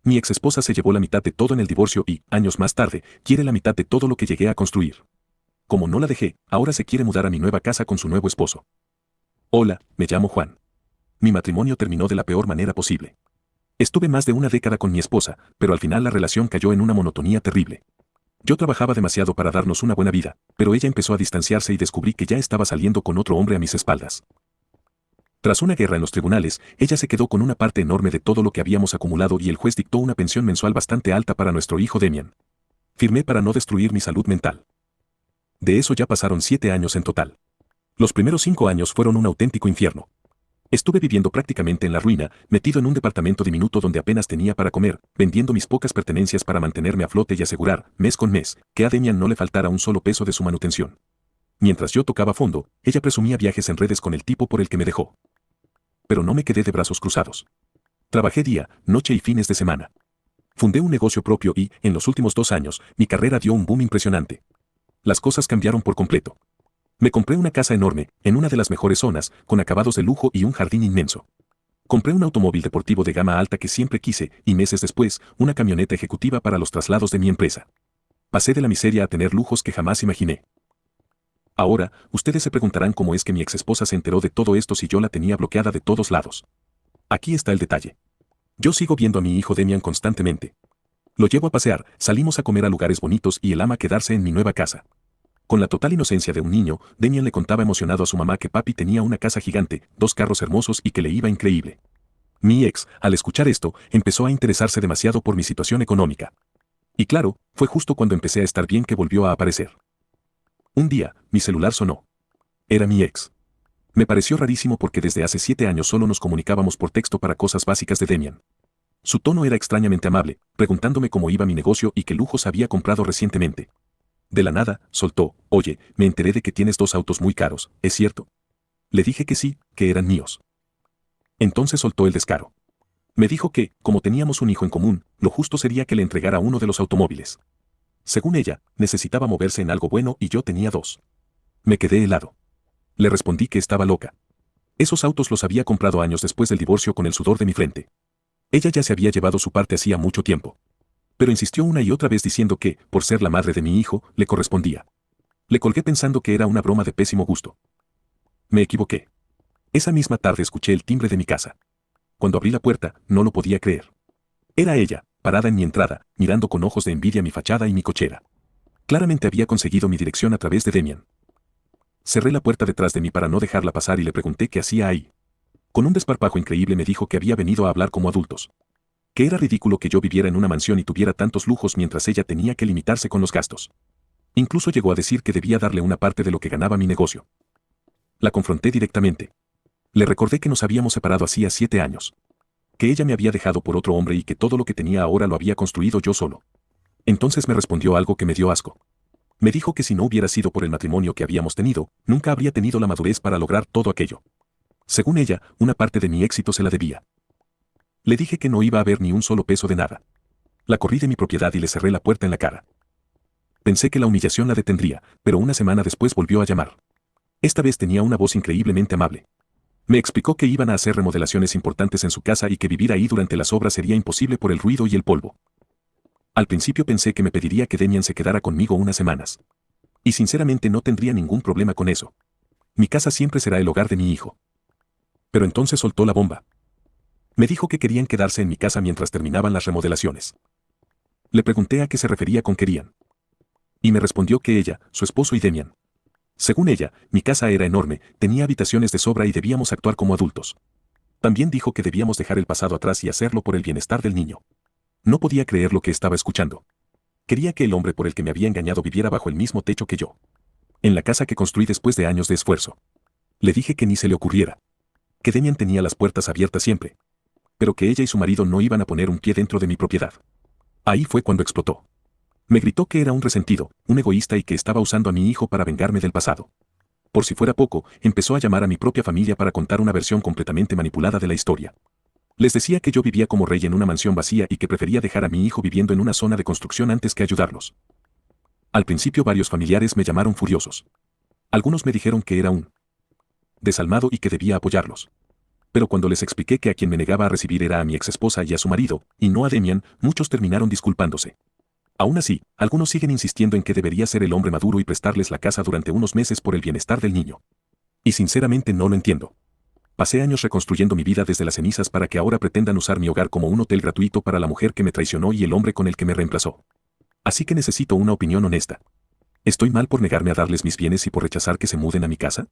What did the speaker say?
Mi exesposa se llevó la mitad de todo en el divorcio y, años más tarde, quiere la mitad de todo lo que llegué a construir. Como no la dejé, ahora se quiere mudar a mi nueva casa con su nuevo esposo. Hola, me llamo Juan. Mi matrimonio terminó de la peor manera posible. Estuve más de una década con mi esposa, pero al final la relación cayó en una monotonía terrible. Yo trabajaba demasiado para darnos una buena vida, pero ella empezó a distanciarse y descubrí que ya estaba saliendo con otro hombre a mis espaldas. Tras una guerra en los tribunales, ella se quedó con una parte enorme de todo lo que habíamos acumulado y el juez dictó una pensión mensual bastante alta para nuestro hijo Demian. Firmé para no destruir mi salud mental. De eso ya pasaron 7 años en total. Los primeros 5 años fueron un auténtico infierno. Estuve viviendo prácticamente en la ruina, metido en un departamento diminuto donde apenas tenía para comer, vendiendo mis pocas pertenencias para mantenerme a flote y asegurar, mes con mes, que a Demian no le faltara un solo peso de su manutención. Mientras yo tocaba fondo, ella presumía viajes en redes con el tipo por el que me dejó. Pero no me quedé de brazos cruzados. Trabajé día, noche y fines de semana. Fundé un negocio propio y, en los últimos 2 años, mi carrera dio un boom impresionante. Las cosas cambiaron por completo. Me compré una casa enorme, en una de las mejores zonas, con acabados de lujo y un jardín inmenso. Compré un automóvil deportivo de gama alta que siempre quise y meses después, una camioneta ejecutiva para los traslados de mi empresa. Pasé de la miseria a tener lujos que jamás imaginé. Ahora, ustedes se preguntarán cómo es que mi exesposa se enteró de todo esto si yo la tenía bloqueada de todos lados. Aquí está el detalle. Yo sigo viendo a mi hijo Demian constantemente. Lo llevo a pasear, salimos a comer a lugares bonitos y él ama quedarse en mi nueva casa. Con la total inocencia de un niño, Demian le contaba emocionado a su mamá que papi tenía una casa gigante, 2 carros hermosos y que le iba increíble. Mi ex, al escuchar esto, empezó a interesarse demasiado por mi situación económica. Y claro, fue justo cuando empecé a estar bien que volvió a aparecer. Un día, mi celular sonó. Era mi ex. Me pareció rarísimo porque desde hace 7 años solo nos comunicábamos por texto para cosas básicas de Demian. Su tono era extrañamente amable, preguntándome cómo iba mi negocio y qué lujos había comprado recientemente. De la nada, soltó, oye, me enteré de que tienes 2 autos muy caros, ¿es cierto? Le dije que sí, que eran míos. Entonces soltó el descaro. Me dijo que, como teníamos un hijo en común, lo justo sería que le entregara uno de los automóviles. Según ella, necesitaba moverse en algo bueno y yo tenía 2. Me quedé helado. Le respondí que estaba loca. Esos autos los había comprado años después del divorcio con el sudor de mi frente. Ella ya se había llevado su parte hacía mucho tiempo. Pero insistió una y otra vez diciendo que, por ser la madre de mi hijo, le correspondía. Le colgué pensando que era una broma de pésimo gusto. Me equivoqué. Esa misma tarde escuché el timbre de mi casa. Cuando abrí la puerta, no lo podía creer. Era ella, parada en mi entrada, mirando con ojos de envidia mi fachada y mi cochera. Claramente había conseguido mi dirección a través de Demian. Cerré la puerta detrás de mí para no dejarla pasar y le pregunté qué hacía ahí. Con un desparpajo increíble me dijo que había venido a hablar como adultos. Que era ridículo que yo viviera en una mansión y tuviera tantos lujos mientras ella tenía que limitarse con los gastos. Incluso llegó a decir que debía darle una parte de lo que ganaba mi negocio. La confronté directamente. Le recordé que nos habíamos separado hacía 7 años. Que ella me había dejado por otro hombre y que todo lo que tenía ahora lo había construido yo solo. Entonces me respondió algo que me dio asco. Me dijo que si no hubiera sido por el matrimonio que habíamos tenido, nunca habría tenido la madurez para lograr todo aquello. Según ella, una parte de mi éxito se la debía. Le dije que no iba a haber ni un solo peso de nada. La corrí de mi propiedad y le cerré la puerta en la cara. Pensé que la humillación la detendría, pero una semana después volvió a llamar. Esta vez tenía una voz increíblemente amable. Me explicó que iban a hacer remodelaciones importantes en su casa y que vivir ahí durante las obras sería imposible por el ruido y el polvo. Al principio pensé que me pediría que Demian se quedara conmigo unas semanas. Y sinceramente no tendría ningún problema con eso. Mi casa siempre será el hogar de mi hijo. Pero entonces soltó la bomba. Me dijo que querían quedarse en mi casa mientras terminaban las remodelaciones. Le pregunté a qué se refería con querían. Y me respondió que ella, su esposo y Demian. Según ella, mi casa era enorme, tenía habitaciones de sobra y debíamos actuar como adultos. También dijo que debíamos dejar el pasado atrás y hacerlo por el bienestar del niño. No podía creer lo que estaba escuchando. Quería que el hombre por el que me había engañado viviera bajo el mismo techo que yo. En la casa que construí después de años de esfuerzo. Le dije que ni se le ocurriera. Que Demian tenía las puertas abiertas siempre. Pero que ella y su marido no iban a poner un pie dentro de mi propiedad. Ahí fue cuando explotó. Me gritó que era un resentido, un egoísta y que estaba usando a mi hijo para vengarme del pasado. Por si fuera poco, empezó a llamar a mi propia familia para contar una versión completamente manipulada de la historia. Les decía que yo vivía como rey en una mansión vacía y que prefería dejar a mi hijo viviendo en una zona de construcción antes que ayudarlos. Al principio varios familiares me llamaron furiosos. Algunos me dijeron que era un desalmado y que debía apoyarlos. Pero cuando les expliqué que a quien me negaba a recibir era a mi exesposa y a su marido, y no a Demian, muchos terminaron disculpándose. Aún así, algunos siguen insistiendo en que debería ser el hombre maduro y prestarles la casa durante unos meses por el bienestar del niño. Y sinceramente no lo entiendo. Pasé años reconstruyendo mi vida desde las cenizas para que ahora pretendan usar mi hogar como un hotel gratuito para la mujer que me traicionó y el hombre con el que me reemplazó. Así que necesito una opinión honesta. ¿Estoy mal por negarme a darles mis bienes y por rechazar que se muden a mi casa?